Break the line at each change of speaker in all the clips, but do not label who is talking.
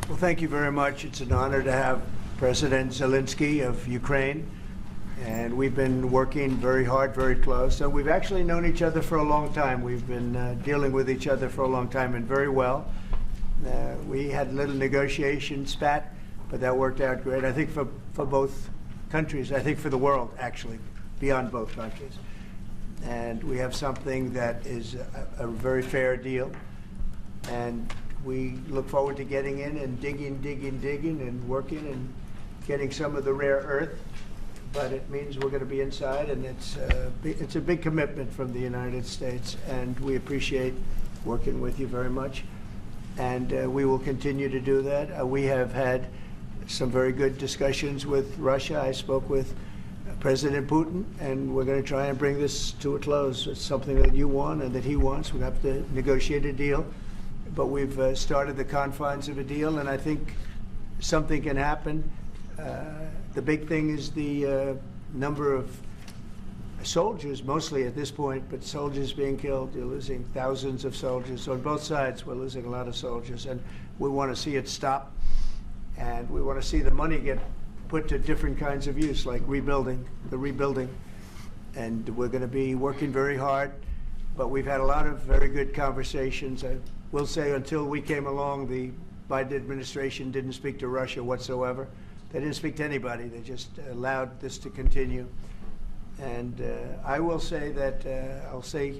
Well, thank you very much. It's an honor to have President Zelenskyy of Ukraine. And we've been working very hard, very close. So we've actually known each other for a long time. We've been dealing with each other for a long time and very well. We had a little negotiation spat, but that worked out great. I think for both countries, I think for the world, actually, beyond both countries. And we have something that is a very fair deal. And we look forward to getting in and digging and working and getting some of the rare earth. But it means we're going to be inside, and it's a big commitment from the United States, and we appreciate working with you very much. And we will continue to do that. We have had some very good discussions with Russia. I spoke with President Putin, and we're going to try and bring this to a close. It's something that you want and that he wants. We have to negotiate a deal. But we've started the confines of a deal, and I think something can happen. The big thing is the number of soldiers, mostly at this point, but soldiers being killed. You're losing thousands of soldiers. On both sides, we're losing a lot of soldiers, and we want to see it stop. And we want to see the money get put to different kinds of use, like rebuilding. And we're going to be working very hard. But we've had a lot of very good conversations. I will say until we came along, the Biden administration didn't speak to Russia whatsoever. They didn't speak to anybody. They just allowed this to continue. And I will say that, I'll say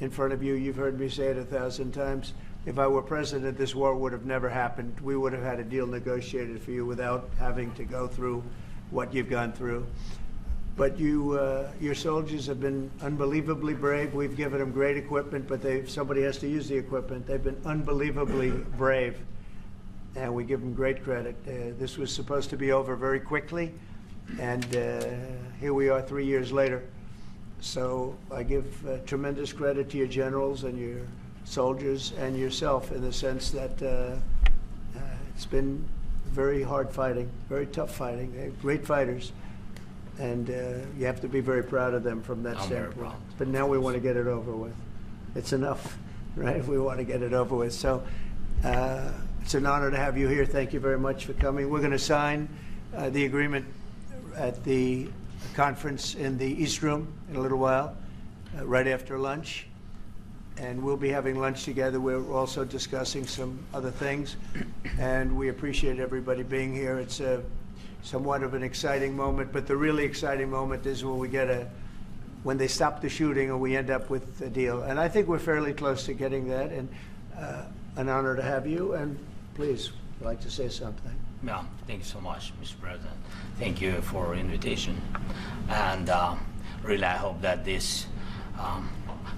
in front of you, you've heard me say it 1,000 times, if I were president, this war would have never happened. We would have had a deal negotiated for you without having to go through what you've gone through. But your soldiers have been unbelievably brave. We've given them great equipment, but somebody has to use the equipment. They've been unbelievably brave, and we give them great credit. This was supposed to be over very quickly, and here we are 3 years later. So I give tremendous credit to your generals and your soldiers and yourself in the sense that it's been very hard fighting, very tough fighting. They're great fighters. And you have to be very proud of them from that standpoint. But now we want to get it over with. It's enough, right? We want to get it over with. So it's an honor to have you here. Thank you very much for coming. We're going to sign the agreement at the conference in the East Room in a little while, right after lunch. And we'll be having lunch together. We're also discussing some other things. And we appreciate everybody being here. It's somewhat of an exciting moment, but the really exciting moment is when they stop the shooting and we end up with a deal. And I think we're fairly close to getting that, and an honor to have you. And please, if you'd like to say something.
Yeah, thank you so much, Mr. President. Thank you for invitation. And really, I hope that this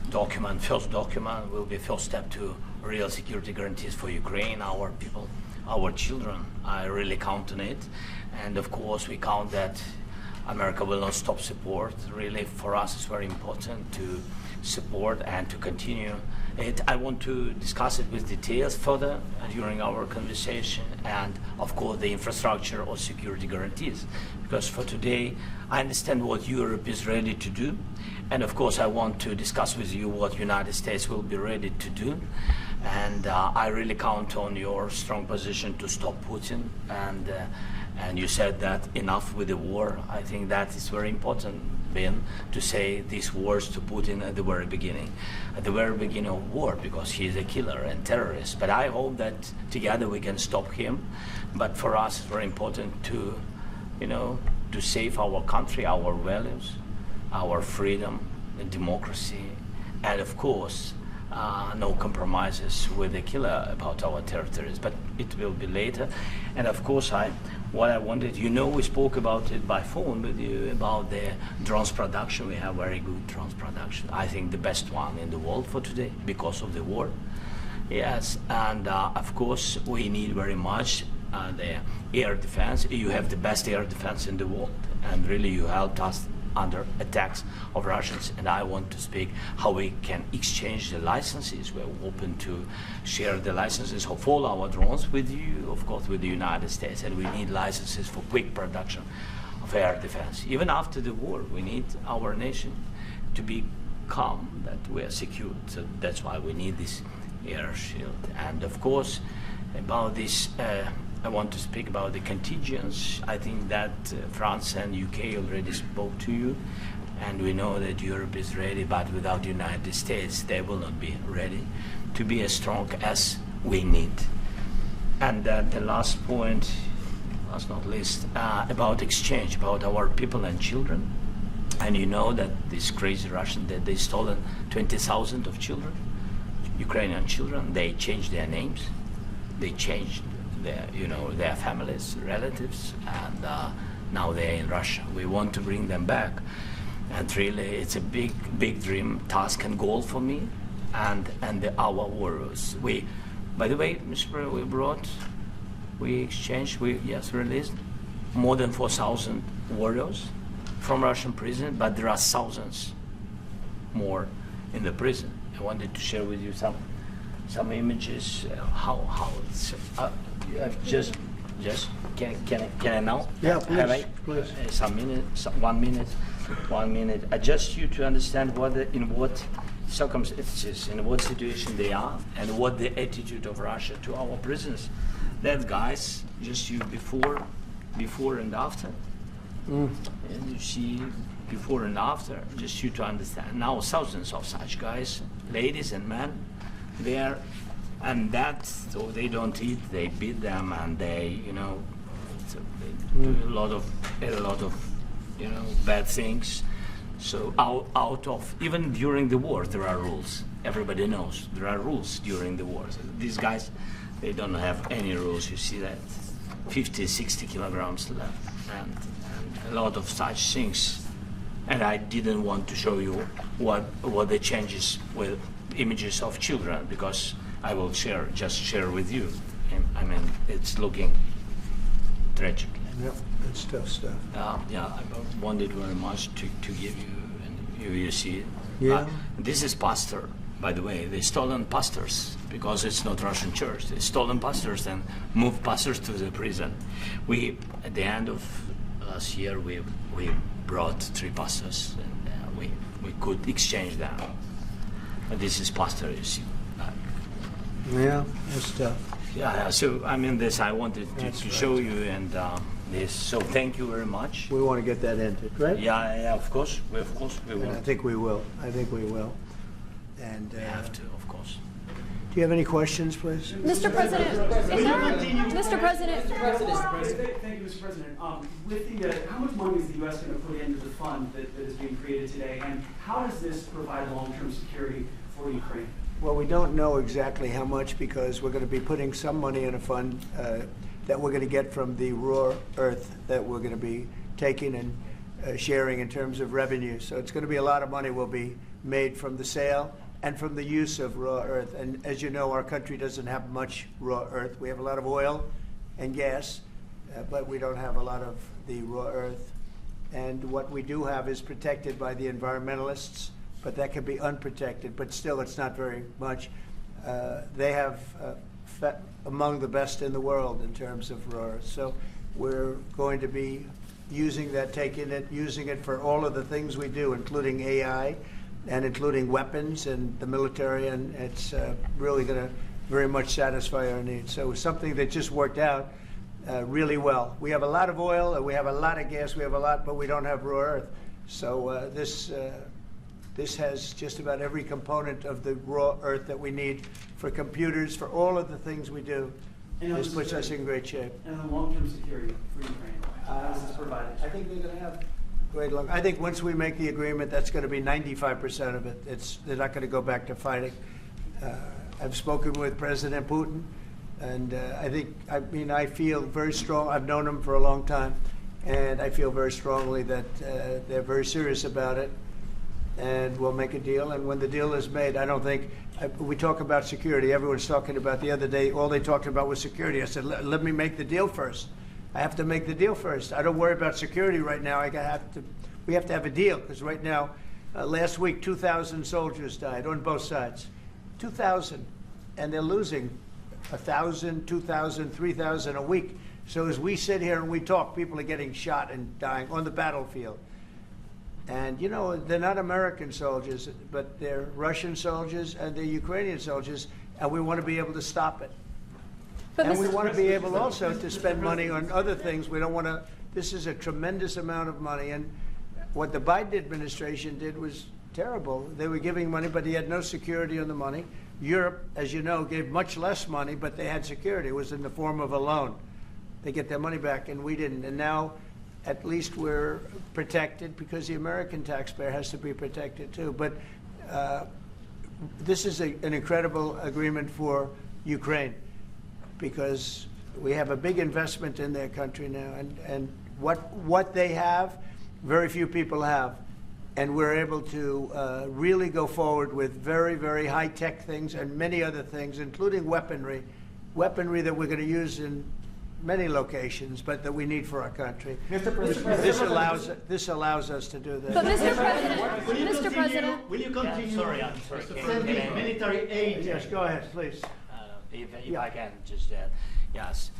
first document, will be first step to real security guarantees for Ukraine, our people, our children. I really count on it. And of course, we count that America will not stop support. Really, for us, it's very important to support and to continue it. I want to discuss it with details further during our conversation, and of course, the infrastructure or security guarantees. Because for today, I understand what Europe is ready to do, and of course, I want to discuss with you what United States will be ready to do. And I really count on your strong position to stop Putin. And you said that enough with the war. I think that is very important, Ben, to say these words to Putin at the very beginning of war, because he is a killer and terrorist. But I hope that together we can stop him. But for us, it's very important to, to save our country, our values, our freedom, and democracy, and of course, no compromises with the killer about our territories, but it will be later. And of course, what I wanted, we spoke about it by phone with you about the drones production. We have very good drones production. I think the best one in the world for today because of the war. Yes, and of course, we need very much the air defense. You have the best air defense in the world, and really you helped us under attacks of Russians, and I want to speak how we can exchange the licenses. We're open to share the licenses of all our drones with you, of course, with the United States, and we need licenses for quick production of air defense. Even after the war, we need our nation to be calm, that we are secured. So that's why we need this air shield. And of course, about this I want to speak about the contingents. I think that France and UK already spoke to you, and we know that Europe is ready, but without the United States, they will not be ready to be as strong as we need. And the last point, last not least, about exchange, about our people and children. And you know that this crazy Russian, that they stolen 20,000 of children, Ukrainian children. They changed their names, they changed their families, relatives, and now they're in Russia. We want to bring them back, and really, it's a big dream, task, and goal for me, and our warriors. By the way, Mr. President, we exchanged, released more than 4,000 warriors from Russian prison, but there are thousands more in the prison. I wanted to share with you some images. How it's just can I now?
Yeah,
Please.
please.
1 minute. I just you to understand in what circumstances, in what situation they are, and what the attitude of Russia to our prisoners. That guys, just you before and after. And you see before and after, just you to understand. Now thousands of such guys, ladies and men, there, and that, so they don't eat, they beat them, and they, so they do a lot of bad things. So out of, even during the war, there are rules. Everybody knows there are rules during the war. So these guys, they don't have any rules. You see that 50, 60 kilograms left, and a lot of such things. And I didn't want to show you what the changes with images of children, because I will just share with you. I mean, it's looking tragic.
Yeah, it's tough stuff.
I wanted very much to give you, and you see it.
Yeah.
This is pastor, by the way. They stolen pastors, because it's not Russian church. They stolen pastors and moved pastors to the prison. At the end of last year, we brought 3 pastors, and we could exchange them. But this is pastor, you see.
Yeah, that's tough.
Yeah. So I mean, this I wanted to show you, and this. So thank you very much.
We want to get that ended, right?
Yeah. Of course we
And
will.
I think we will. And
We have to, of course.
do you have any questions, please?
Mr. President, Mr. President.
Thank you, Mr. President. With how much money is the U.S. going to put into the fund that is being created today, and how does this provide long-term security for Ukraine?
Well, we don't know exactly how much, because we're going to be putting some money in a fund that we're going to get from the raw earth that we're going to be taking and sharing in terms of revenue. So it's going to be a lot of money will be made from the sale and from the use of raw earth. And as you know, our country doesn't have much raw earth. We have a lot of oil and gas, but we don't have a lot of the raw earth. And what we do have is protected by the environmentalists, but that can be unprotected. But still, it's not very much. They have among the best in the world in terms of raw earth. So we're going to be using that, taking it, using it for all of the things we do, including AI and including weapons and the military, and it's really going to very much satisfy our needs. So it's something that just worked out really well. We have a lot of oil, we have a lot of gas, we have a lot, but we don't have raw earth. So this has just about every component of the raw earth that we need for computers, for all of the things we do. This puts us in great shape.
And the long-term security for Ukraine, how does this provide?
I think they're going to have great luck. I think once we make the agreement, that's going to be 95% of it. They're not going to go back to fighting. I've spoken with President Putin, and I feel very strong. I've known him for a long time, and I feel very strongly that they're very serious about it, and we'll make a deal. And when the deal is made, I don't think we talk about security. Everyone's talking about the other day. All they talked about was security. I said, let me make the deal first. I have to make the deal first. I don't worry about security right now. We have to have a deal, because right now, last week, 2,000 soldiers died on both sides. 2,000, and they're losing 1,000, 2,000, 3,000 a week. So as we sit here and we talk, people are getting shot and dying on the battlefield. And they're not American soldiers, but they're Russian soldiers and they're Ukrainian soldiers, and we want to be able to stop it.
But
And we
Mr.
want to be able also to spend money on other things. We don't want to, this is a tremendous amount of money. And what the Biden administration did was terrible. They were giving money, but he had no security on the money. Europe, as you know, gave much less money, but they had security. It was in the form of a loan. They get their money back, and we didn't. And now, at least we're protected because the American taxpayer has to be protected too. But this is an incredible agreement for Ukraine because we have a big investment in their country now, and what they have, very few people have. And we're able to really go forward with very, very high-tech things and many other things, including weaponry that we're going to use in many locations, but that we need for our country.
Mr. President,
This allows us to do
But
this.
Mr. President,
will you continue
I'm sorry.
sending military aid?
Yes, go ahead, please.
If I can just add, yes.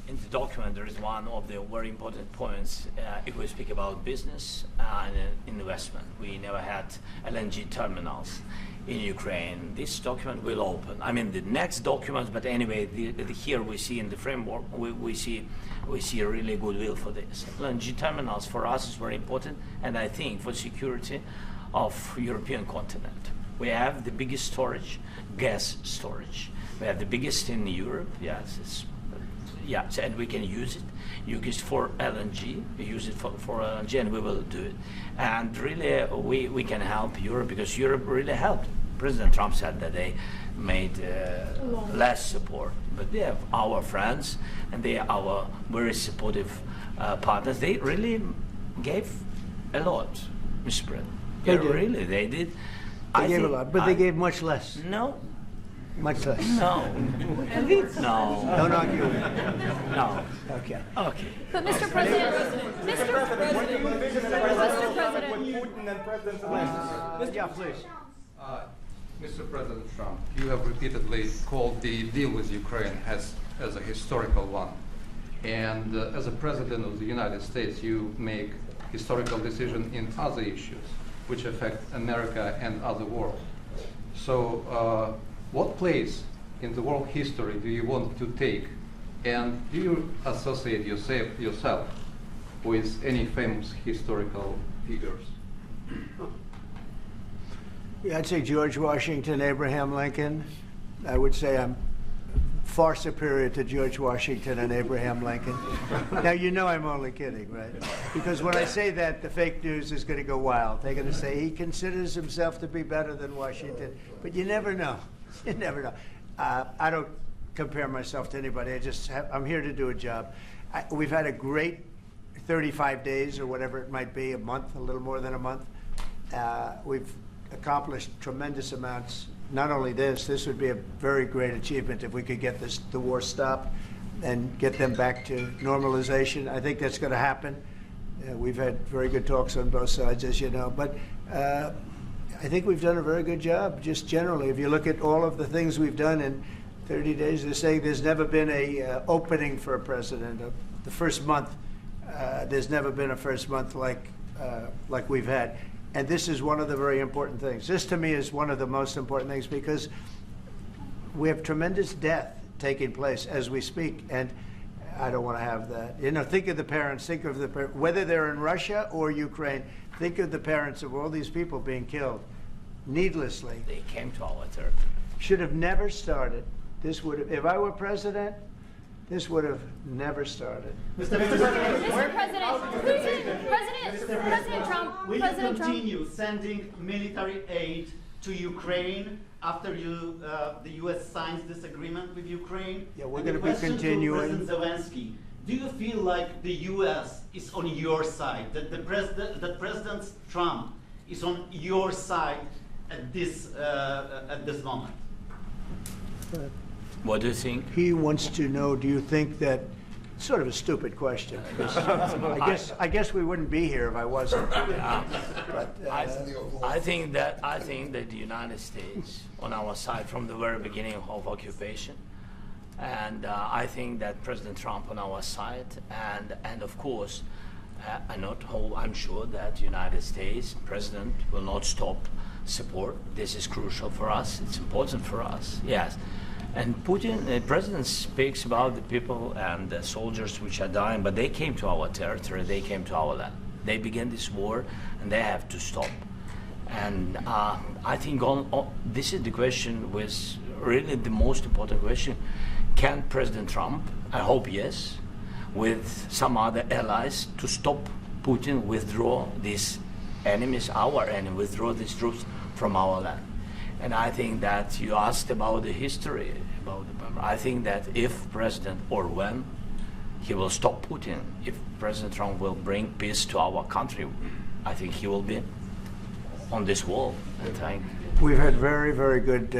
In the document, there is one of the very important points. If we speak about business and investment, we never had LNG terminals in Ukraine. This document will open. I mean, the next document, but anyway, here we see in the framework, we see a really goodwill for this. LNG terminals for us is very important, and I think for security of European continent. We have the biggest storage, gas storage. We have the biggest in Europe. Yes, and we can use it. Use it for LNG. Use it for LNG, and we will do it. And really, we can help Europe because Europe really helped. President Trump said that they made less support, but they have our friends, and they are our very supportive partners. They really gave a lot, Mr. President.
They did.
Really, they did.
They gave a lot, but they gave much less.
No.
Much less.
No. No.
Don't argue with me.
No.
Okay.
Okay.
but Mr. President, Mr. President,
Putin and President Zelensky?
Yeah, please.
Mr. President Trump, you have repeatedly called the deal with Ukraine as a historical one. And as a President of the United States, you make historical decisions in other issues which affect America and other world. So what place in the world history do you want to take? And do you associate yourself with any famous historical figures?
Yeah, I'd say George Washington, Abraham Lincoln. I would say I'm far superior to George Washington and Abraham Lincoln. Now, you know I'm only kidding, right? Because when I say that, the fake news is going to go wild. They're going to say he considers himself to be better than Washington. But you never know. You never know. I don't compare myself to anybody. I'm here to do a job. We've had a great 35 days or whatever it might be, a month, a little more than a month. We've accomplished tremendous amounts. Not only this would be a very great achievement if we could get the war stopped and get them back to normalization. I think that's going to happen. We've had very good talks on both sides, as you know. But I think we've done a very good job, just generally. If you look at all of the things we've done in 30 days, they're saying there's never been a opening for a president. The first month, there's never been a first month like we've had. And this is one of the very important things. This, to me, is one of the most important things because we have tremendous death taking place as we speak, and I don't want to have that. You know, think of the parents, whether they're in Russia or Ukraine, think of the parents of all these people being killed needlessly.
They came to our territory.
Should have never started. This would have, if I were president, this would have never started.
Mr. President,
President Trump,
will you
President Trump.
continue sending military aid to Ukraine after the U.S. signs this agreement with Ukraine?
Yeah, we're
And
gonna
the
be
question to
continuing.
President Zelensky, do you feel like the U.S. is on your side, that President Trump is on your side at this moment?
What do you think?
He wants to know, do you think that, sort of a stupid question. I guess we wouldn't be here if I wasn't. But,
I think that the United States on our side from the very beginning of occupation, and I think that President Trump on our side, and of course, I'm sure that the United States President will not stop support. This is crucial for us. It's important for us. Yes. And Putin, the president speaks about the people and the soldiers which are dying, but they came to our territory, they came to our land. They began this war, and they have to stop. And I think this is the question, with really the most important question. Can President Trump, I hope yes, with some other allies, to stop Putin, withdraw these enemies, our enemy, withdraw these troops from our land? And I think that you asked about the history, I think that if President, or when, he will stop Putin, if President Trump will bring peace to our country, I think he will be on this wall. And thank
We've had very, very good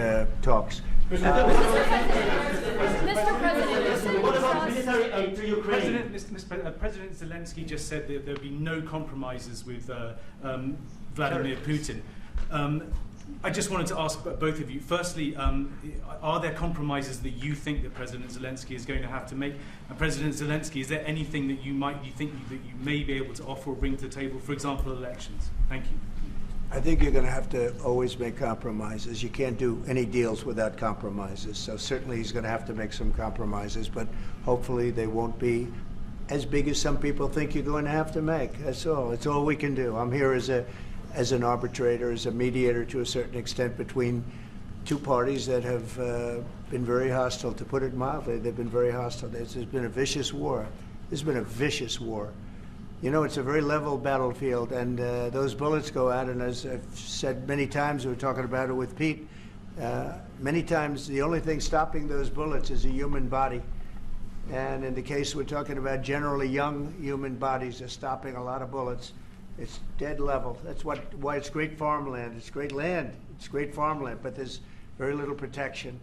talks.
Mr. President, you said
What about
across-
military aid to Ukraine?
President Zelensky just said that there'll be no compromises with Vladimir Putin. I just wanted to ask both of you. Firstly, are there compromises that you think that President Zelensky is going to have to make? And President Zelensky, is there anything that you think that you may be able to offer or bring to the table? For example, elections. Thank you.
I think you're going to have to always make compromises. You can't do any deals without compromises. So certainly he's going to have to make some compromises, but hopefully they won't be as big as some people think you're going to have to make. That's all. It's all we can do. I'm here as an arbitrator, as a mediator to a certain extent between two parties that have been very hostile. To put it mildly, they've been very hostile. There's been a vicious war. There's been a vicious war. You know, it's a very level battlefield, and those bullets go out, and as I've said many times, we were talking about it with Pete, many times the only thing stopping those bullets is a human body. And in the case we're talking about, generally young human bodies are stopping a lot of bullets. It's dead level. That's why it's great farmland. It's great land. It's great farmland, but there's very little protection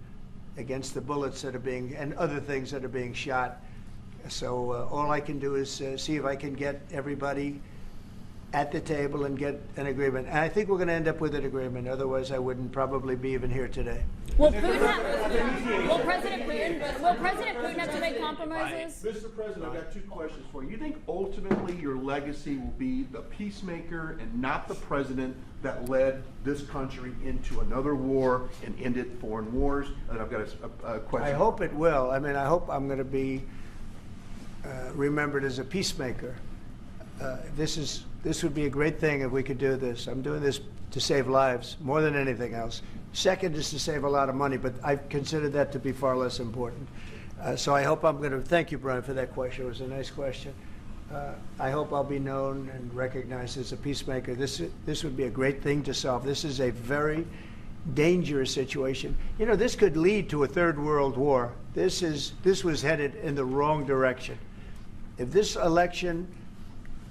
against the bullets that are being, and other things that are being shot. So all I can do is see if I can get everybody at the table and get an agreement. And I think we're going to end up with an agreement. Otherwise, I wouldn't probably be even here today.
Will President Putin have to make compromises?
Mr. President, I've got two questions for you. You think ultimately your legacy will be the peacemaker and not the president that led this country into another war and ended foreign wars? And I've got a question.
I hope it will. I mean, I hope I'm going to be remembered as a peacemaker. This would be a great thing if we could do this. I'm doing this to save lives more than anything else. Second is to save a lot of money, but I consider that to be far less important. So I hope I'm going to, thank you, Brian, for that question. It was a nice question. I hope I'll be known and recognized as a peacemaker. This would be a great thing to solve. This is a very dangerous situation. You know, this could lead to a third world war. This was headed in the wrong direction. If this election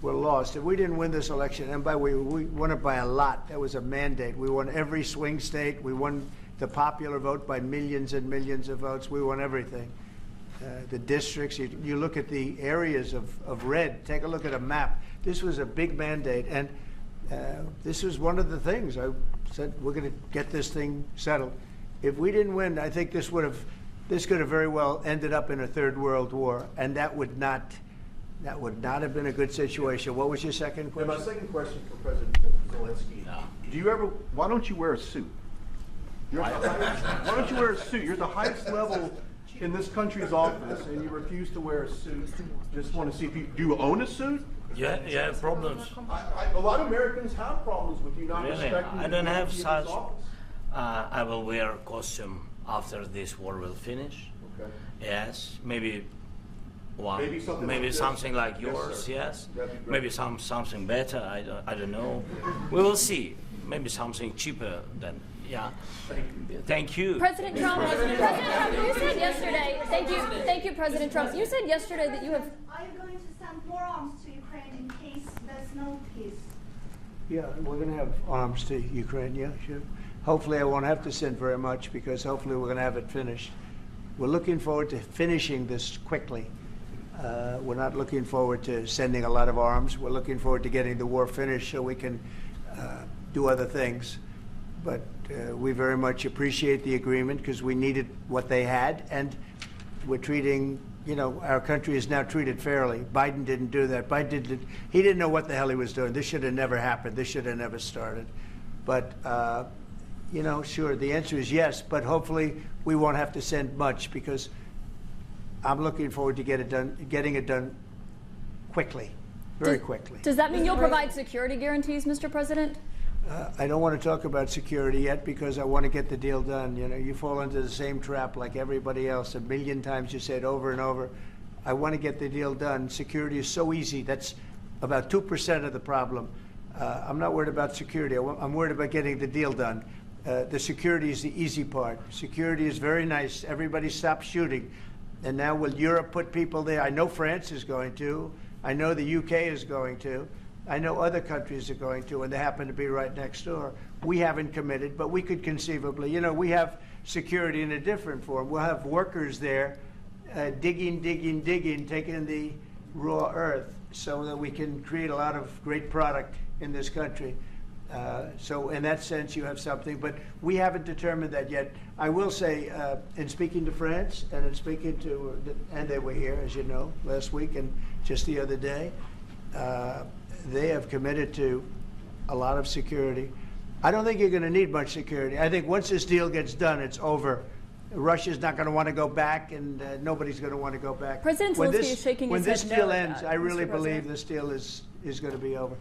were lost, if we didn't win this election, and by the way, we won it by a lot. That was a mandate. We won every swing state. We won the popular vote by millions and millions of votes. We won everything. The districts, you look at the areas of red, take a look at a map. This was a big mandate, and this was one of the things. I said, we're going to get this thing settled. If we didn't win, I think this could have very well ended up in a third world war, and that would not have been a good situation. What was your second
And
question?
my second question for President Zelensky.
No.
Why don't you wear a suit? Why don't you wear a suit? You're at the highest level in this country's office, and you refuse to wear a suit. Just want to see if do you own a suit?
Yeah, problems.
A lot of Americans have problems with you not
Really?
respecting
I
the
don't have
authority of
such.
this office.
I will wear a costume after this war will finish.
Okay.
Yes, maybe one.
Maybe something like this?
something like
Yes,
yours.
sir.
Yes.
That'd be great.
Maybe something better. I don't know. We will see. Maybe something cheaper than. Yeah. Thank you.
President Trump, you said yesterday, thank you, President Trump. You said yesterday that you have.
Are you going to send more arms to Ukraine in case there's no peace?
Yeah, we're going to have arms to Ukraine, yeah, sure. Hopefully I won't have to send very much, because hopefully we're going to have it finished. We're looking forward to finishing this quickly. We're not looking forward to sending a lot of arms. We're looking forward to getting the war finished so we can do other things. But we very much appreciate the agreement, because we needed what they had, and we're treating, you know, our country is now treated fairly. Biden didn't do that. He didn't know what the hell he was doing. This should have never happened. This should have never started. But you know, sure, the answer is yes, but hopefully we won't have to send much, because I'm looking forward to getting it done quickly, very quickly.
Does that mean you'll provide security guarantees, Mr. President?
I don't want to talk about security yet, because I want to get the deal done. You know, you fall into the same trap like everybody else. A million times you said over and over, I want to get the deal done. Security is so easy. That's about 2% of the problem. I'm not worried about security. I'm worried about getting the deal done. The security is the easy part. Security is very nice. Everybody stopped shooting. And now will Europe put people there? I know France is going to. I know the UK is going to. I know other countries are going to, and they happen to be right next door. We haven't committed, but we could conceivably. You know, we have security in a different form. We'll have workers there digging, taking the raw earth so that we can create a lot of great product in this country. So in that sense, you have something, but we haven't determined that yet. I will say, in speaking to France and in speaking to, and they were here, as you know, last week and just the other day, they have committed to a lot of security. I don't think you're going to need much security. I think once this deal gets done, it's over. Russia's not going to want to go back, and nobody's going to want to go back.
President Zelensky is shaking his head no.
When this deal
at
ends,
that,
I really
Mr.
believe
President.
this deal is going to be over.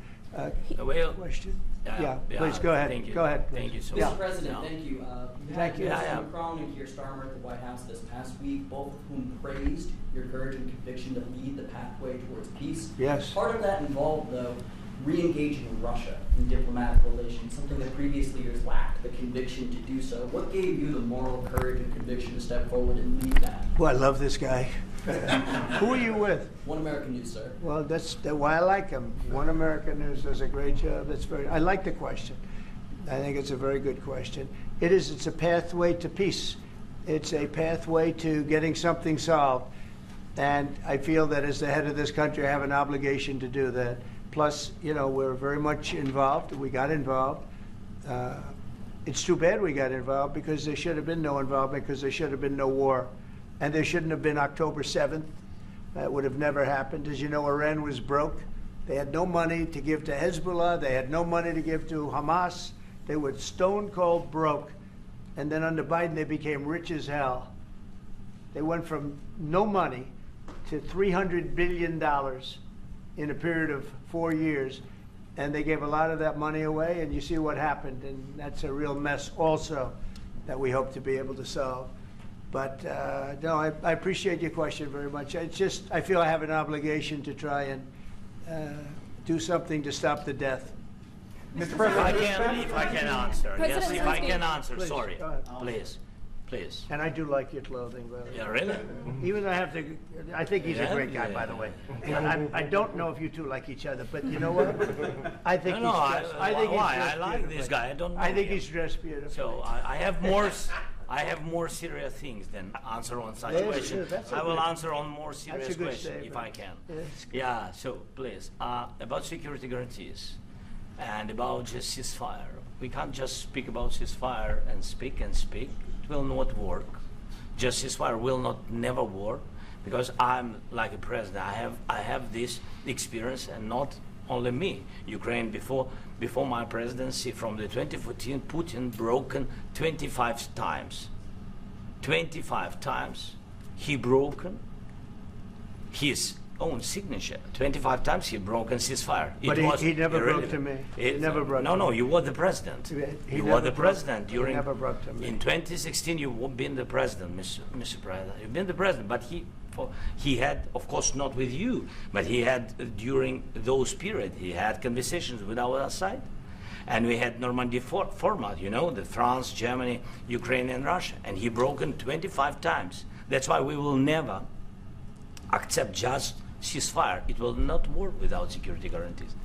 Well,
Question? Yeah, please go ahead.
Thank you.
Go ahead.
Thank you so
Yeah.
much.
Mr. President,
No.
thank you. You
Thank
had
you.
President Macron and Keir Starmer at the White House this past week, both of whom praised your courage and conviction to lead the pathway towards peace.
Yes.
Part of that involved, though, re-engaging Russia in diplomatic relations, something that previous leaders lacked the conviction to do so. What gave you the moral courage and conviction to step forward and lead that?
Well, I love this guy. Who are you with?
One American News, sir.
Well, that's why I like him. One American News does a great job. I like the question. I think it's a very good question. It's a pathway to peace. It's a pathway to getting something solved. And I feel that as the head of this country, I have an obligation to do that. Plus, you know, we're very much involved. We got involved. It's too bad we got involved, because there should have been no involvement, because there should have been no war. And there shouldn't have been October 7th. That would have never happened. As you know, Iran was broke. They had no money to give to Hezbollah. They had no money to give to Hamas. They were stone cold broke. And then under Biden, they became rich as hell. They went from no money to $300 billion in a period of 4 years. And they gave a lot of that money away, and you see what happened. And that's a real mess also that we hope to be able to solve. But no, I appreciate your question very much. It's just, I feel I have an obligation to try and do something to stop the death.
Mr.
If
President,
I can answer,
President
yes, if I
Zelensky.
can answer,
Please,
sorry,
go ahead.
please.
And I do like your clothing, by the way.
Yeah, really?
Even though I think he's a
Yeah?
great guy,
Yeah.
by the way. I don't know if you two like each other, but you know what? I think
No,
he's dressed. I think he's
why?
dressed
I like this
beautifully.
guy. I don't know
I think
him.
he's dressed beautifully.
So I have more. I have more serious things than answer on such
Yes,
question.
sure, that's
I will
okay.
answer on more serious
a good
question
statement.
if I can.
Yes.
Yeah. So please, about security guarantees and about just ceasefire. We can't just speak about ceasefire and speak and speak. It will not work. Just ceasefire will not never work, because I'm like a president. I have this experience, and not only me. Ukraine before my presidency, from the 2014, Putin broken 25 times. 25 times he broken his own signature. 25 times he broken ceasefire.
But he never broke to me. He never broke to
No,
me.
you were the president.
He
You
never
were the
broke-
president
he
during.
never broke to me.
In 2016, you've been the president, Mr. President. You've been the president, but he had, of course, not with you, but he had during those period. He had conversations with our side, and we had Normandy format. You know, the France, Germany, Ukraine, and Russia, and he broken 25 times. That's why we will never accept just ceasefire. It will not work without security guarantees.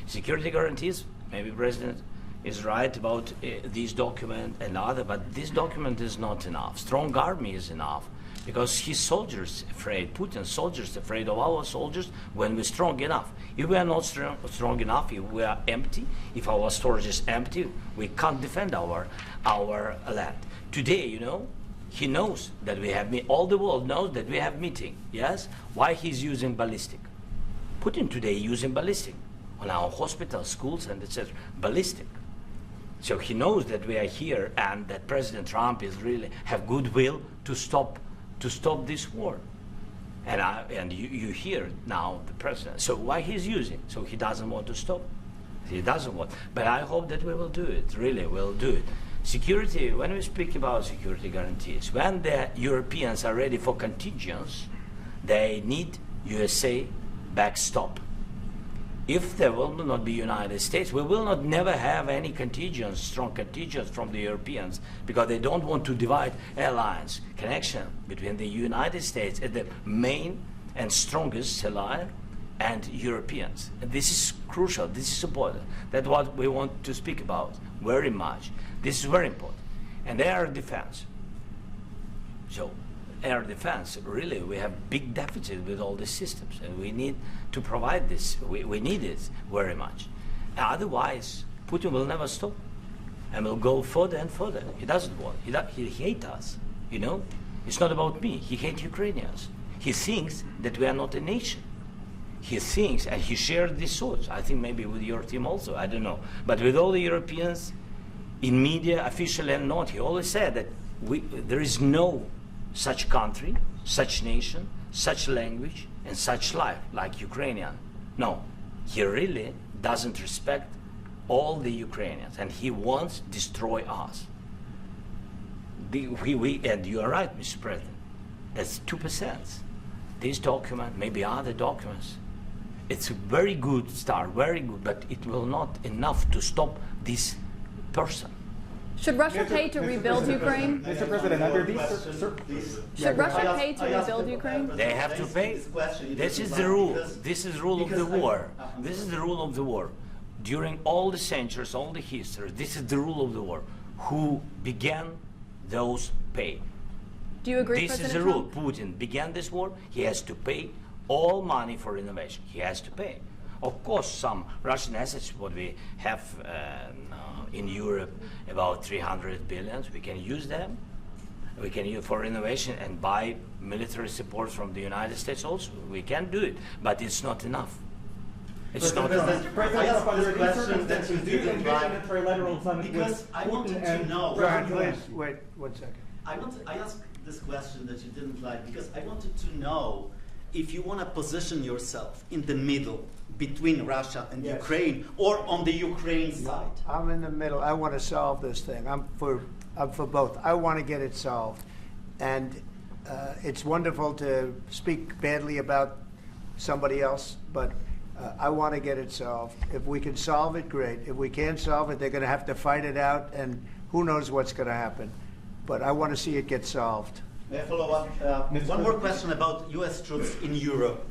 Security guarantees, maybe President is right about this document and other, but this document is not enough. Strong army is enough, because his soldiers afraid, Putin's soldiers afraid of our soldiers when we're strong enough. If we are not strong enough, if we are empty, if our storage is empty, we can't defend our land. Today, you know, he knows that we have all the world knows that we have meeting. Yes, why he's using ballistic? Putin today using ballistic on our hospitals, schools, and etc. Ballistic. So he knows that we are here and that President Trump is really have goodwill to stop this war. And you hear now the president. So why he's using? So he doesn't want to stop. He doesn't want. But I hope that we will do it. Really, we'll do it. Security. When we speak about security guarantees, when the Europeans are ready for contingents, they need USA backstop. If there will not be United States, we will not never have any contingents, strong contingents from the Europeans, because they don't want to divide alliance connection between the United States as the main and strongest ally and Europeans. And this is crucial. This is important. That's what we want to speak about very much. This is very important. And air defense. So air defense, really, we have big deficit with all these systems, and we need to provide this. We need it very much. Otherwise, Putin will never stop, and will go further and further. He doesn't want. He hates us. You know, it's not about me. He hates Ukrainians. He thinks that we are not a nation. He thinks, and he shared these thoughts. I think maybe with your team also. I don't know, but with all the Europeans, in media, official and not, he always said that there is no such country, such nation, such language, and such life like Ukrainian. No, he really doesn't respect all the Ukrainians, and he wants to destroy us. And you are right, Mr. President. That's 2%. This document, maybe other documents, it's a very good start, very good, but it will not enough to stop this person.
Should Russia pay to rebuild Ukraine?
Mr. President, under these
Should Russia pay to rebuild Ukraine?
They have to pay. This is the rule. This is the rule of the war. This is the rule of the war. During all the centuries, all the history, this is the rule of the war. Who began, those pay.
Do you agree,
This
President
is the rule.
Trump?
Putin began this war. He has to pay all money for innovation. He has to pay. Of course, some Russian assets, what we have in Europe, about 300 billions, we can use them. We can use for innovation and buy military support from the United States also. We can do it, but it's not enough. It's not enough.
President, under these circumstances, do you
didn't
envision
like-
a trilateral summit
Because
with
I wanted
Putin
to
and
know.
Go ahead,
Zelensky?
please. Wait 1 second.
I asked this question that you didn't like because I wanted to know if you want to position yourself in the middle between Russia and
Yes.
Ukraine or on the Ukraine side.
I'm in the middle. I want to solve this thing. I'm for both. I want to get it solved. And it's wonderful to speak badly about somebody else, but I want to get it solved. If we can solve it, great. If we can't solve it, they're going to have to fight it out, and who knows what's going to happen. But I want to see it get solved.
May I follow up? One more question about U.S. troops in Europe.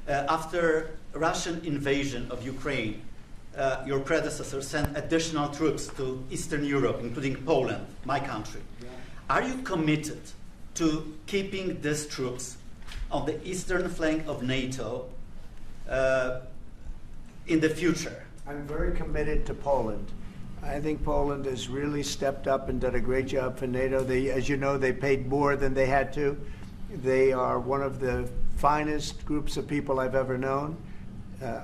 After Russian invasion of Ukraine, your predecessor sent additional troops to Eastern Europe, including Poland, my country. Are you committed to keeping these troops on the eastern flank of NATO in the future?
I'm very committed to Poland. I think Poland has really stepped up and done a great job for NATO. As you know, they paid more than they had to. They are one of the finest groups of people I've ever known.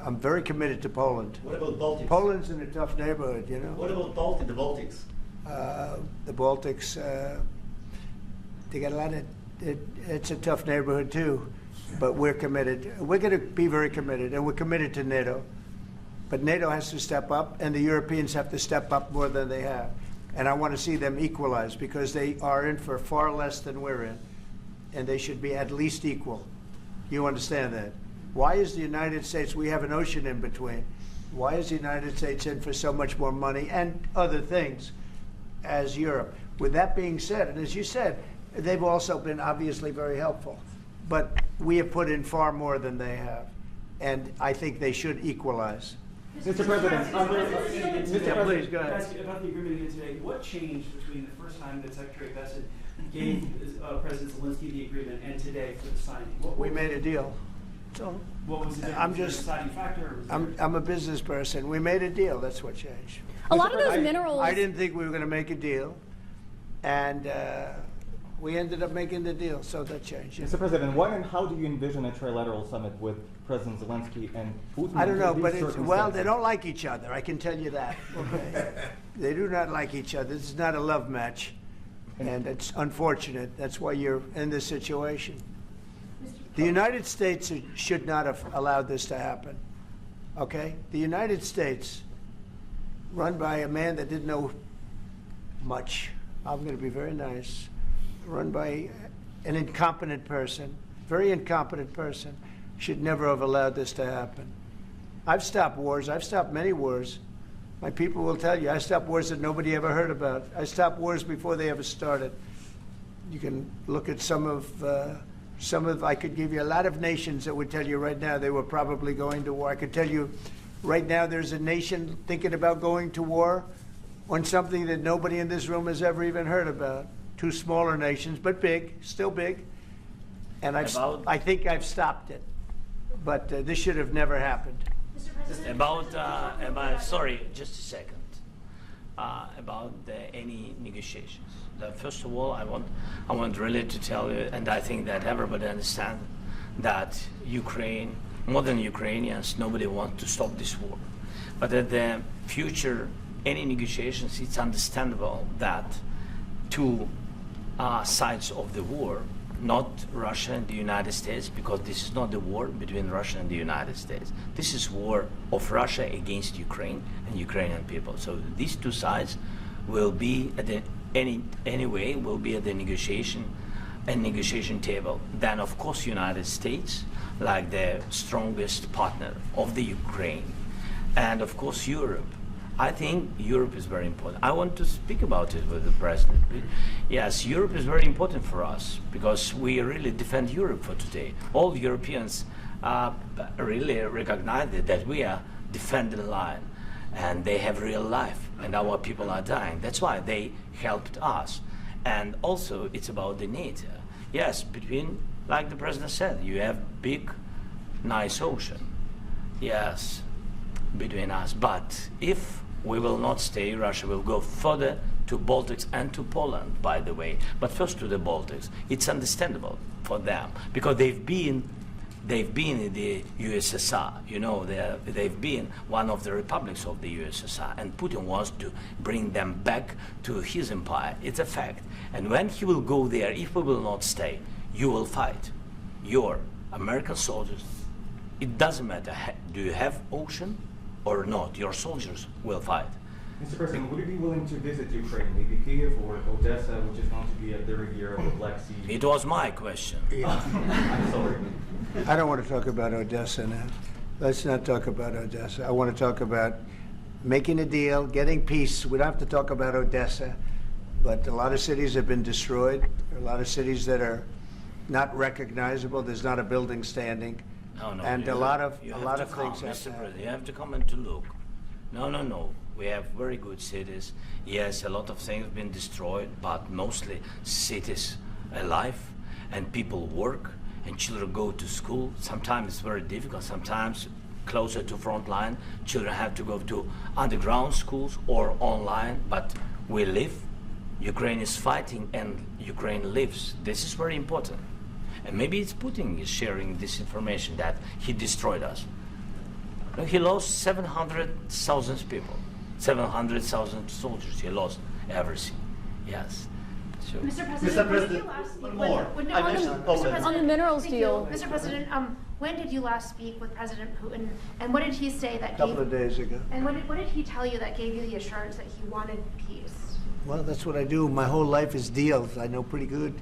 I'm very committed to Poland.
What about Baltics?
Poland's in a tough neighborhood, you know.
What about the Baltics?
The Baltics, they got a lot of, it's a tough neighborhood too, but we're committed. We're going to be very committed, and we're committed to NATO. But NATO has to step up, and the Europeans have to step up more than they have. And I want to see them equalize, because they are in for far less than we're in, and they should be at least equal. You understand that? Why is the United States, we have an ocean in between, why is the United States in for so much more money and other things as Europe? With that being said, and as you said, they've also been obviously very helpful, but we have put in far more than they have, and I think they should equalize.
Mr. President,
Yeah, please, go ahead.
Ask you about the agreement again today. What changed between the first time that Secretary Bessent gave President Zelensky the agreement and today for the signing?
We made a deal. So
What was the difference?
I'm
Was there a
just,
deciding factor? Or was there-
I'm a business person. We made a deal. That's what changed.
A lot of those minerals.
I didn't think we were going to make a deal, and We ended up making the deal, so that changed.
Mr. President, when and how do you envision a trilateral summit with President Zelensky and Putin?
I don't know,
under
but
these
well, they
circumstances?
don't like each other. I can tell you that. Okay. They do not like each other. This is not a love match, and it's unfortunate. That's why you're in this situation. The United States should not have allowed this to happen. Okay? The United States, run by a man that didn't know much. I'm going to be very nice. Run by an incompetent person, very incompetent person, should never have allowed this to happen. I've stopped wars. I've stopped many wars. My people will tell you, I stopped wars that nobody ever heard about. I stopped wars before they ever started. You can look at some of, I could give you a lot of nations that would tell you right now they were probably going to war. I could tell you right now there's a nation thinking about going to war on something that nobody in this room has ever even heard about. Two smaller nations, but big, still big. And I think I've stopped it. But this should have never happened.
Mr. President,
About sorry, just a second. About any negotiations. First of all, I want really to tell you, and I think that everybody understands that Ukraine, modern Ukrainians, nobody wants to stop this war. But at the future, any negotiations, it's understandable that two sides of the war, not Russia and the United States, because this is not the war between Russia and the United States. This is war of Russia against Ukraine and Ukrainian people. So these two sides will be at the anyway will be at the negotiation table. Then of course United States, like the strongest partner of the Ukraine, and of course Europe. I think Europe is very important. I want to speak about it with the President. Yes, Europe is very important for us because we really defend Europe for today. All Europeans really recognize that we are defending the line and they have real life and our people are dying. That's why they helped us. And also it's about the NATO. Yes, between, like the President said, you have big, nice ocean. Yes, between us. But if we will not stay, Russia will go further to Baltics and to Poland, by the way. But first to the Baltics. It's understandable for them because they've been in the USSR. You know, they've been one of the republics of the USSR, and Putin wants to bring them back to his empire. It's a fact. And when he will go there, if we will not stay, you will fight. Your American soldiers, it doesn't matter, do you have ocean or not, your soldiers will fight.
Mr. President, would you be willing to visit Ukraine, maybe Kiev or Odessa, which is going to be at the rear of the Black Sea?
It was my question.
Yeah.
I'm sorry.
I don't want to talk about Odessa now. Let's not talk about Odessa. I want to talk about making a deal, getting peace. We don't have to talk about Odessa, but a lot of cities have been destroyed. There are a lot of cities that are not recognizable. There's not a building standing.
No,
and a lot of things have
Mr. President, you have to come and to look. No. We have very good cities. Yes, a lot of things have been destroyed, but mostly cities alive, and people work, and children go to school. Sometimes it's very difficult. Sometimes closer to front line, children have to go to underground schools or online. But we live. Ukraine is fighting, and Ukraine lives. This is very important. And maybe it's Putin is sharing this information that he destroyed us. He lost 700,000 people, 700,000 soldiers. He lost everything. Yes. So.
Mr. President, when did you last speak
one more.
On the minerals deal.
Mr. President, when did you last speak with President Putin, and what did he say that
A couple of days ago.
And what did he tell you that gave you the assurance that he wanted peace?
Well, that's what I do. My whole life is deals. I know pretty good.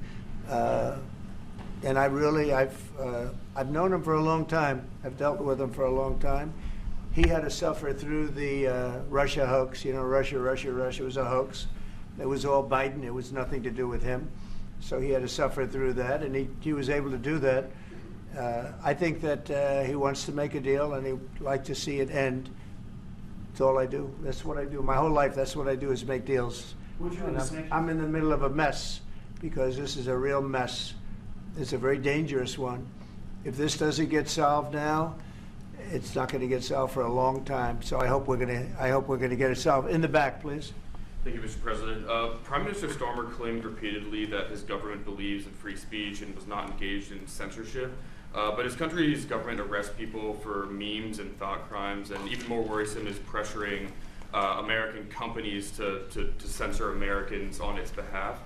And I've known him for a long time. I've dealt with him for a long time. He had to suffer through the Russia hoax. You know, Russia was a hoax. It was all Biden. It was nothing to do with him. So he had to suffer through that, and he was able to do that. I think that he wants to make a deal, and he'd like to see it end. That's all I do. That's what I do. My whole life, that's what I do, is make deals. I'm in the middle of a mess, because this is a real mess. It's a very dangerous one. If this doesn't get solved now, it's not going to get solved for a long time. So I hope we're going to get it solved. In the back, please.
Thank you, Mr. President. Prime Minister Starmer claimed repeatedly that his government believes in free speech and was not engaged in censorship. But his country's government arrests people for memes and thought crimes, and even more worrisome is pressuring American companies to censor Americans on its behalf.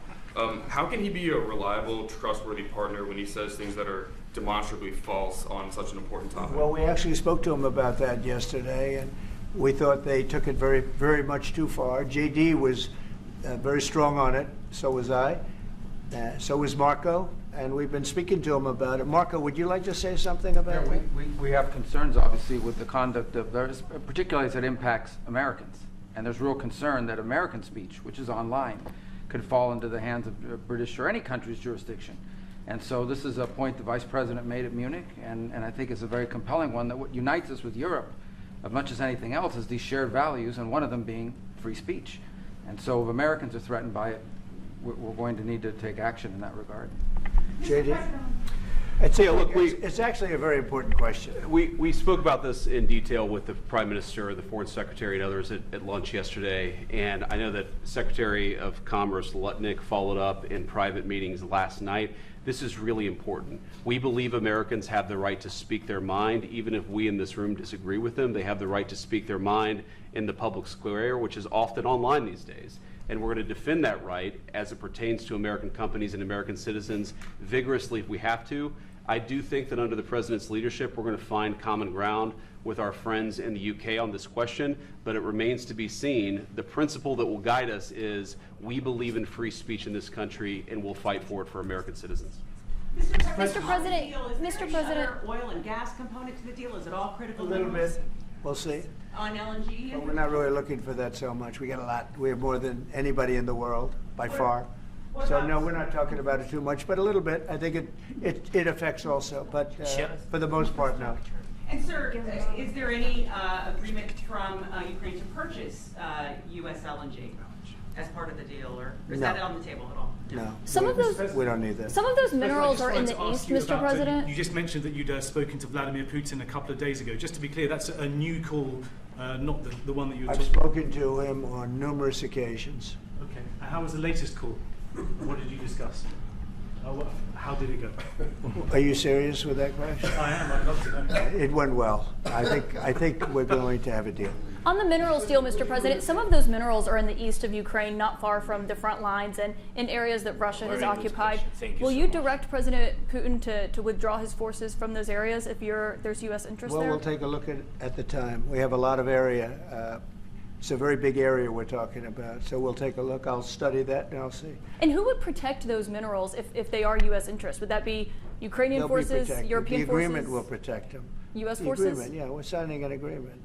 How can he be a reliable, trustworthy partner when he says things that are demonstrably false on such an important topic?
Well, we actually spoke to him about that yesterday, and we thought they took it very, very much too far. JD was very strong on it. So was I. So was Marco. And we've been speaking to him about it. Marco, would you like to say something about that?
We have concerns, obviously, with the conduct of those, particularly as it impacts Americans. And there's real concern that American speech, which is online, could fall into the hands of British or any country's jurisdiction. And so this is a point the Vice President made at Munich, and I think it's a very compelling one, that what unites us with Europe, as much as anything else, is these shared values, and one of them being free speech. And so if Americans are threatened by it, we're going to need to take action in that regard.
JD? It's actually a very important question.
We spoke about this in detail with the Prime Minister, the Foreign Secretary, and others at lunch yesterday, and I know that Secretary of Commerce Lutnick followed up in private meetings last night. This is really important. We believe Americans have the right to speak their mind, even if we in this room disagree with them. They have the right to speak their mind in the public square, which is often online these days. And we're going to defend that right as it pertains to American companies and American citizens vigorously if we have to. I do think that under the President's leadership, we're going to find common ground with our friends in the UK on this question, but it remains to be seen. The principle that will guide us is we believe in free speech in this country, and we'll fight for it for American citizens.
Mr. President,
Mr. President, oil and gas component to the deal? Is it all critical?
A little bit. We'll see.
On LNG?
But we're not really looking for that so much. We got a lot. We have more than anybody in the world, by far. So no, we're not talking about it too much, but a little bit. I think it affects also, but for the most part, no.
And sir, is there any agreement from Ukraine to purchase U.S. LNG as part of the deal, or is that on the table at all?
No. We don't need that.
Some of those minerals are in the east, Mr. President.
You just mentioned that you'd spoken to Vladimir Putin a couple of days ago. Just to be clear, that's a new call, not the one that you were
I've spoken to him on numerous occasions.
Okay. And how was the latest call? What did you discuss? How did it go?
Are you serious with that question?
I am. I'd love to know.
It went well. I think we're going to have a deal.
On the minerals deal, Mr. President, some of those minerals are in the east of Ukraine, not far from the front lines and in areas that Russia has occupied. Will you direct President Putin to withdraw his forces from those areas if there's U.S. interest there?
Well, we'll take a look at the time. We have a lot of area. It's a very big area we're talking about, so we'll take a look. I'll study that and I'll see.
And who would protect those minerals if they are U.S. interests? Would that be Ukrainian forces, European forces?
The agreement will protect them.
U.S. forces?
The agreement, yeah, we're signing an agreement.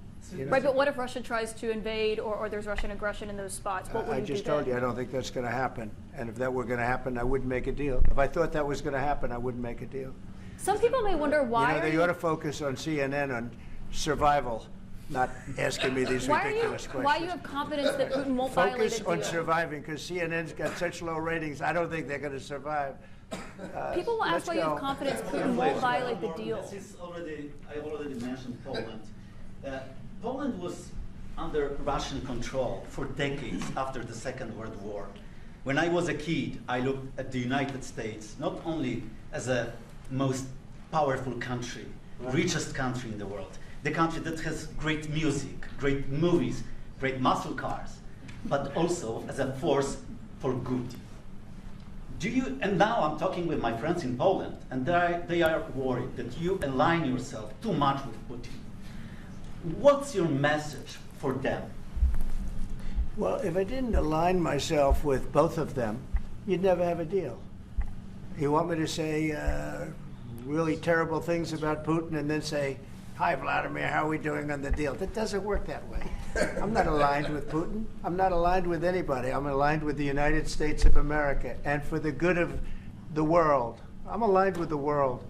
Right, but what if Russia tries to invade or there's Russian aggression in those spots? What would you do?
I just told you I don't think that's going to happen. And if that were going to happen, I wouldn't make a deal. If I thought that was going to happen, I wouldn't make a deal.
Some people may wonder why.
They ought to focus on CNN on survival, not asking me these ridiculous questions.
Why you have confidence that Putin won't violate a deal?
Focus on surviving, because CNN's got such low ratings. I don't think they're going to survive.
People will ask why you have confidence Putin won't violate the deal.
I already mentioned Poland. Poland was under Russian control for decades after the Second World War. When I was a kid, I looked at the United States not only as a most powerful country, richest country in the world, the country that has great music, great movies, great muscle cars, but also as a force for good. And now I'm talking with my friends in Poland, and they are worried that you align yourself too much with Putin. What's your message for them?
Well, if I didn't align myself with both of them, you'd never have a deal. You want me to say really terrible things about Putin and then say, "Hi, Vladimir, how are we doing on the deal?" That doesn't work that way. I'm not aligned with Putin. I'm not aligned with anybody. I'm aligned with the United States of America and for the good of the world. I'm aligned with the world,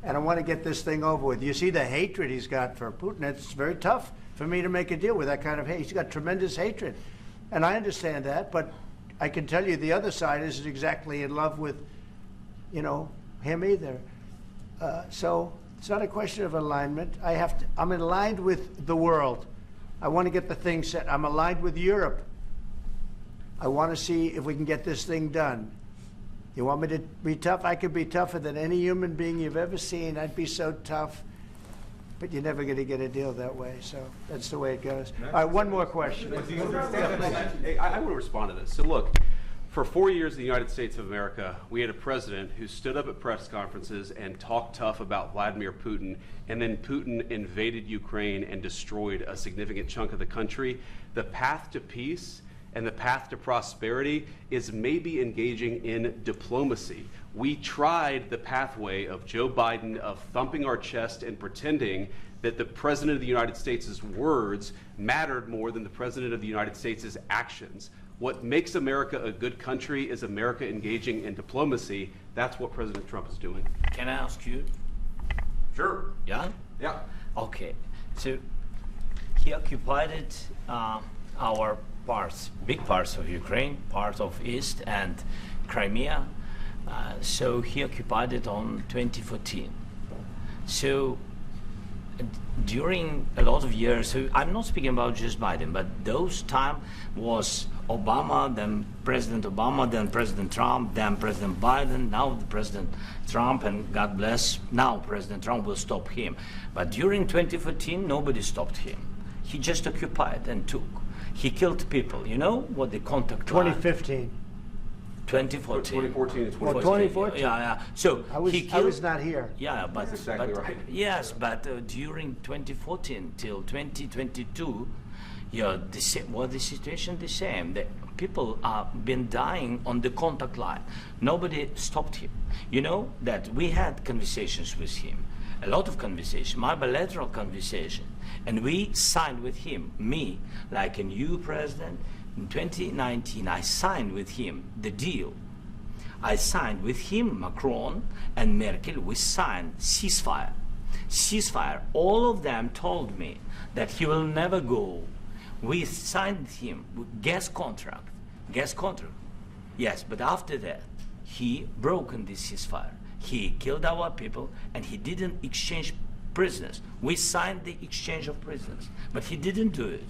and I want to get this thing over with. You see the hatred he's got for Putin. It's very tough for me to make a deal with that kind of hate. He's got tremendous hatred, and I understand that, but I can tell you the other side isn't exactly in love with, him either. So it's not a question of alignment. I'm aligned with the world. I want to get the thing set. I'm aligned with Europe. I want to see if we can get this thing done. You want me to be tough? I could be tougher than any human being you've ever seen. I'd be so tough. But you're never going to get a deal that way. So that's the way it goes. All right, one more question.
Hey, I want to respond to this. So look, for 4 years in the United States of America, we had a president who stood up at press conferences and talked tough about Vladimir Putin, and then Putin invaded Ukraine and destroyed a significant chunk of the country. The path to peace and the path to prosperity is maybe engaging in diplomacy. We tried the pathway of Joe Biden, of thumping our chest and pretending that the President of the United States' words mattered more than the President of the United States' actions. What makes America a good country is America engaging in diplomacy. That's what President Trump is doing.
Can I ask you?
Sure.
Yeah?
Yeah.
Okay. So he occupied it, our parts, big parts of Ukraine, part of East and Crimea. So he occupied it on 2014. So during a lot of years, so I'm not speaking about just Biden, but those time was Obama, then President Obama, then President Trump, then President Biden, now the President Trump, and God bless, now President Trump will stop him. But during 2014, nobody stopped him. He just occupied and took. He killed people. You know what the contact line?
2015.
2014.
2014 and 2014.
2014.
Yeah. So
I was not here.
Yeah, but
That's exactly right.
Yes, but during 2014 till 2022, yeah, the situation the same. The people have been dying on the contact line. Nobody stopped him. You know that we had conversations with him, a lot of conversation, my bilateral conversation, and we signed with him, me, like a new president. In 2019, I signed with him the deal. I signed with him, Macron and Merkel, we signed ceasefire. Ceasefire, all of them told me that he will never go. We signed him with gas contract. Yes, but after that, he broken this ceasefire. He killed our people and he didn't exchange prisoners. We signed the exchange of prisoners, but he didn't do it.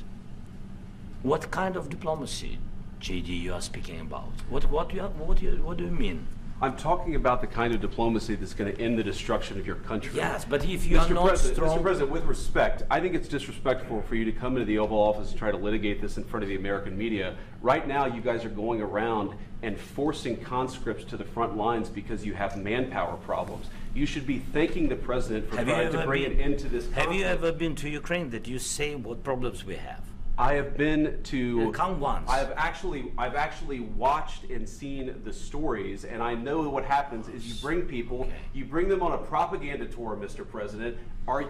What kind of diplomacy, JD, you are speaking about? What do you mean?
I'm talking about the kind of diplomacy that's going to end the destruction of your country.
Yes, but if you are not strong...
Mr. President, with respect, I think it's disrespectful for you to come into the Oval Office and try to litigate this in front of the American media. Right now, you guys are going around and forcing conscripts to the front lines because you have manpower problems. You should be thanking the President for trying to bring an end to this conflict.
Have you ever been to Ukraine that you say what problems we have?
I have been to.
Come once.
I've actually watched and seen the stories, and I know what happens is you bring people, you bring them on a propaganda tour, Mr. President.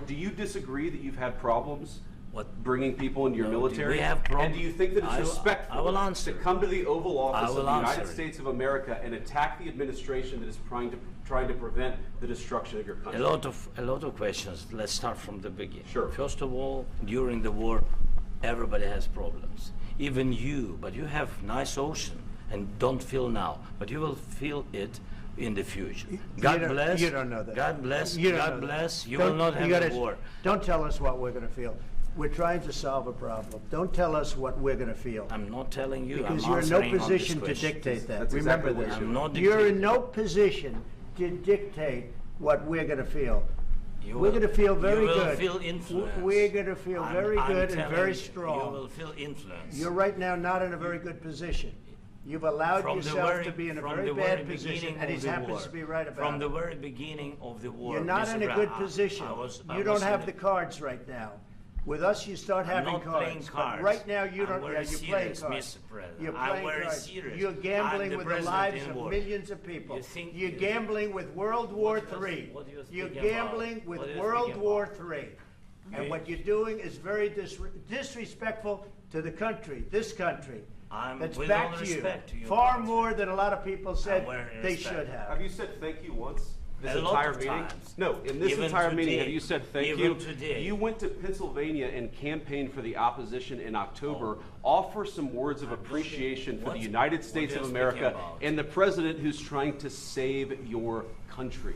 Do you disagree that you've had problems? Bringing people into your military?
We have problems.
And do you think that it's respectful to come to the Oval Office of the United States of America and attack the administration that is trying to prevent the destruction of your country?
A lot of questions. Let's start from the beginning.
Sure.
First of all, during the war, everybody has problems. Even you, but you have nice ocean and don't feel now, but you will feel it in the future. God bless.
You don't know that.
God bless.
You
God bless. You will not have a war.
Don't tell us what we're going to feel. We're trying to solve a problem. Don't tell us what we're going to feel.
I'm not telling you.
Because
I'm
you're in no
answering on this
position to
question.
dictate that.
That's
Remember
exactly
this.
what
I'm not
You're in
dictating.
no position to dictate what we're going to feel.
You
We're
will-
going to feel very
you will
good.
Feel influence.
We're going to feel very
I'm
good and
telling
very
you,
strong.
You will feel influence.
You're right now not in a very good position. You've allowed
From the
yourself
very-
to be in a
from
very
the
bad
very
position,
beginning
and
of
he
the
happens
war.
to be right about
From
it.
the very beginning of the war.
You're not
Mr.
in a
Brown,
good position.
I
You don't
was
have
in
the cards right now. With us, you start
I'm
having
not
cards.
playing
But
cards.
right now, you
I'm
don't.
very
Yeah, you're playing
serious,
cards.
Mr. President.
You're
I'm
playing
very
cards.
serious.
You're gambling
I'm the
with the
president
lives
in
of
war.
millions of people.
You think-
You're gambling with World War III.
what you're
You're
speaking
gambling
about?
with
What you're
World
speaking
War
about?
III. And what you're doing is very disrespectful to the country, this country. That's
with
back
all
to you.
respect to your
Far
country.
more than a lot of people said
I'm wearing
they
respect.
should have.
Have you said thank you once? This
A lot
entire
of
meeting?
times.
No, in this
Even
entire meeting,
today.
have you said thank
Even
you?
today.
You went to Pennsylvania and campaigned for the opposition in October. Offer some words of appreciation for the United States
what
of
you're
America
speaking about.
and the president who's trying to save your country.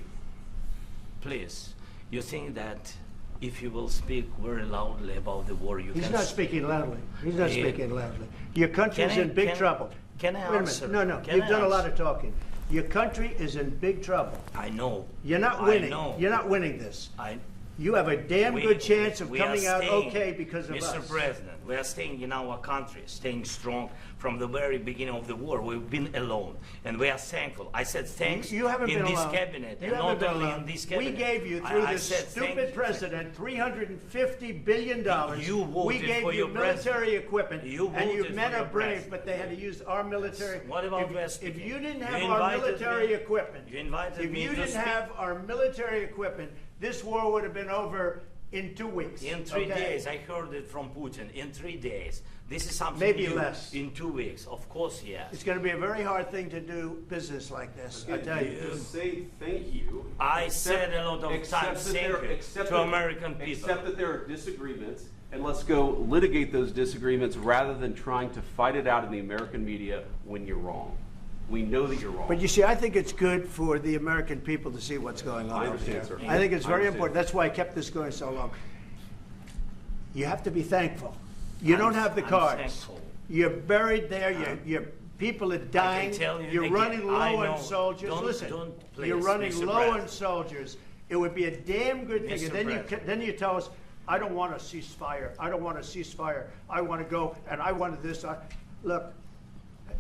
Please, you think that if you will speak very loudly about the war, you
He's
can...
not speaking loudly. He's not
Yeah.
speaking loudly. Your country's
Can I-
in big
can-
trouble.
Can I
Wait a
answer?
minute. No,
Can
you've
I
done a lot
answer?
of talking. Your country is in big trouble.
I know.
You're not
I
winning.
know.
You're not winning this.
I
You have a damn
We-
good chance of
we are
coming out
staying,
okay because of
Mr.
us.
President, we are staying in our country, staying strong from the very beginning of the war. We've been alone, and we are thankful. I said thanks
You haven't
in
been
this
alone.
cabinet,
You
and
haven't
not
been
only
alone.
in this cabinet.
We gave you, through
I
this
said thank
stupid
you.
president, $350 billion.
You voted
we gave
for
you
your
military
president.
equipment,
You
and you
voted
men
for
are
your
brave,
president.
but they had to use our military.
What about
if you didn't
You
have our
invited
military
me.
equipment,
You invited
if
me
you
to
didn't
speak.
have our military equipment, this war would have been over in 2 weeks.
In 3
okay?
days, I heard it from Putin. In 3 days, this is something
Maybe
new.
less.
In 2 weeks, of course, yes.
It's going to be a very hard thing to do business like this, I tell you.
Just say thank you.
I said a lot of
Accept
times
that
thank
there-
you
accept
to
that-
American people.
Accept that there are disagreements, and let's go litigate those disagreements rather than trying to fight it out in the American media when you're wrong. We know that you're wrong.
But you see, I think it's good for the American people to see what's going on
I
over
understand,
there.
sir.
I think it's
I
very
understand.
important. That's why I kept this going so long. You have to be thankful. You don't have the
I'm
cards.
thankful.
You're buried there. Your people are dying.
tell you
You're
again,
running low
I
on
know.
soldiers.
Don't-
Listen,
don't, please,
you're running
Mr.
low
President.
on soldiers. It would be a damn good thing.
Mr.
And then
President.
then you tell us, I don't want a ceasefire. I don't want a ceasefire. I want to go and I wanted this. Look.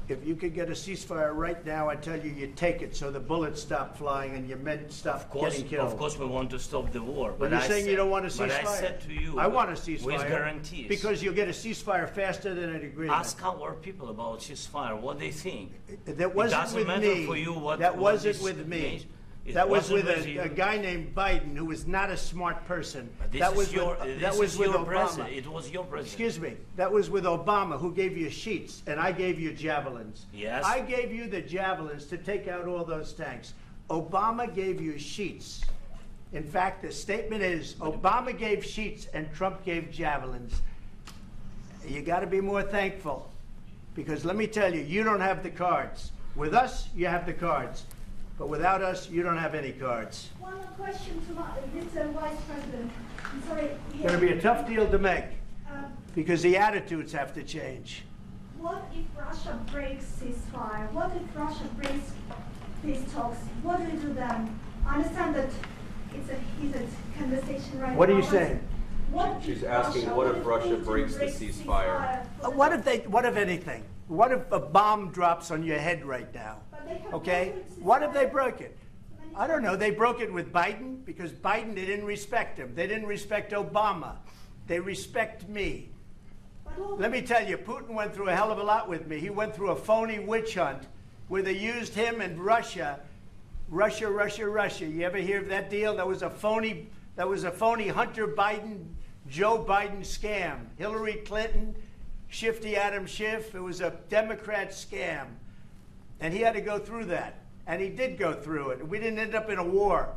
If you could get a ceasefire right now, I tell you, you take it so the bullets stop flying and your men stop getting killed.
Of course, we want to stop the war.
But you're saying you don't want a
But
ceasefire.
I said to you,
I want a ceasefire.
with guarantees.
Because you'll get a ceasefire faster than an agreement.
Ask our people about ceasefire, what they think.
That wasn't
it doesn't
with
matter
me.
for you what
That
what
wasn't
this
with me.
means. It
That was
wasn't
with
you.
a guy named Biden, who was not a smart person.
But this
That
is
was
your,
with,
this
that was
is
with
your
Obama.
president. It was your president.
Excuse me. That was with Obama, who gave you sheets, and I gave you javelins.
Yes.
I gave you the javelins to take out all those tanks. Obama gave you sheets. In fact, the statement is Obama gave sheets and Trump gave javelins. You got to be more thankful, because let me tell you, you don't have the cards. With us, you have the cards. But without us, you don't have any cards.
One more question to Mr. Vice President. I'm sorry.
It's going to be a tough deal to make, because the attitudes have to change.
What if Russia breaks ceasefire? What if Russia breaks peace talks? What do we do then? I understand that it's a heated conversation right now.
What are you
but
saying?
What
She's
if
asking, what if Russia
Putin
breaks the ceasefire?
What if anything? What if a bomb drops on your head right now? Okay? What if they broke it? I don't know. They broke it with Biden because Biden, they didn't respect him. They didn't respect Obama. They respect me. Let me tell you, Putin went through a hell of a lot with me. He went through a phony witch hunt where they used him and Russia. Russia. You ever hear of that deal? That was a phony Hunter Biden, Joe Biden scam. Hillary Clinton, Shifty Adam Schiff. It was a Democrat scam. And he had to go through that. And he did go through it. We didn't end up in a war.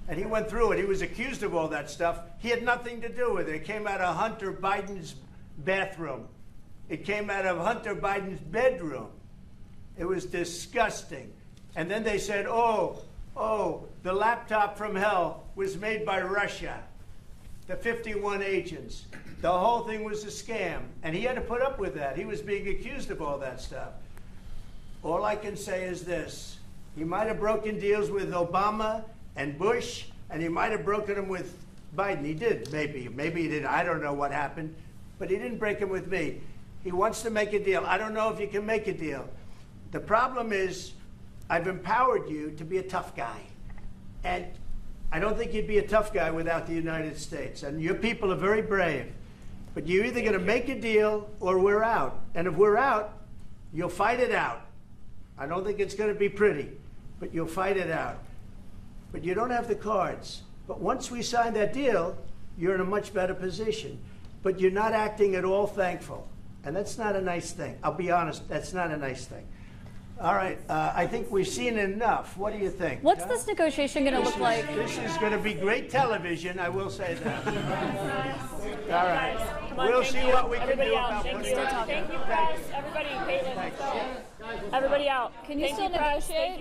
And he went through it. He was accused of all that stuff. He had nothing to do with it. It came out of Hunter Biden's bathroom. It came out of Hunter Biden's bedroom. It was disgusting. And then they said, oh, the laptop from hell was made by Russia. The 51 agents. The whole thing was a scam. And he had to put up with that. He was being accused of all that stuff. All I can say is this. He might have broken deals with Obama and Bush, and he might have broken them with Biden. He did, maybe. Maybe he didn't. I don't know what happened. But he didn't break them with me. He wants to make a deal. I don't know if you can make a deal. The problem is I've empowered you to be a tough guy. And I don't think you'd be a tough guy without the United States. And your people are very brave. But you're either going to make a deal or we're out. And if we're out, you'll fight it out. I don't think it's going to be pretty, but you'll fight it out. But you don't have the cards. But once we sign that deal, you're in a much better position. But you're not acting at all thankful. And that's not a nice thing. I'll be honest, that's not a nice thing. All right, I think we've seen enough. What do you think?
What's this negotiation going to look like?
This is going to be great television, I will say that. All right.
Come on,
We'll
thank
see
you.
what we can
Everybody
do
out.
about
Thank
putting
you.
it on.
Thank you, press. Everybody, Caitlin, let's go. Everybody out. Can you still negotiate?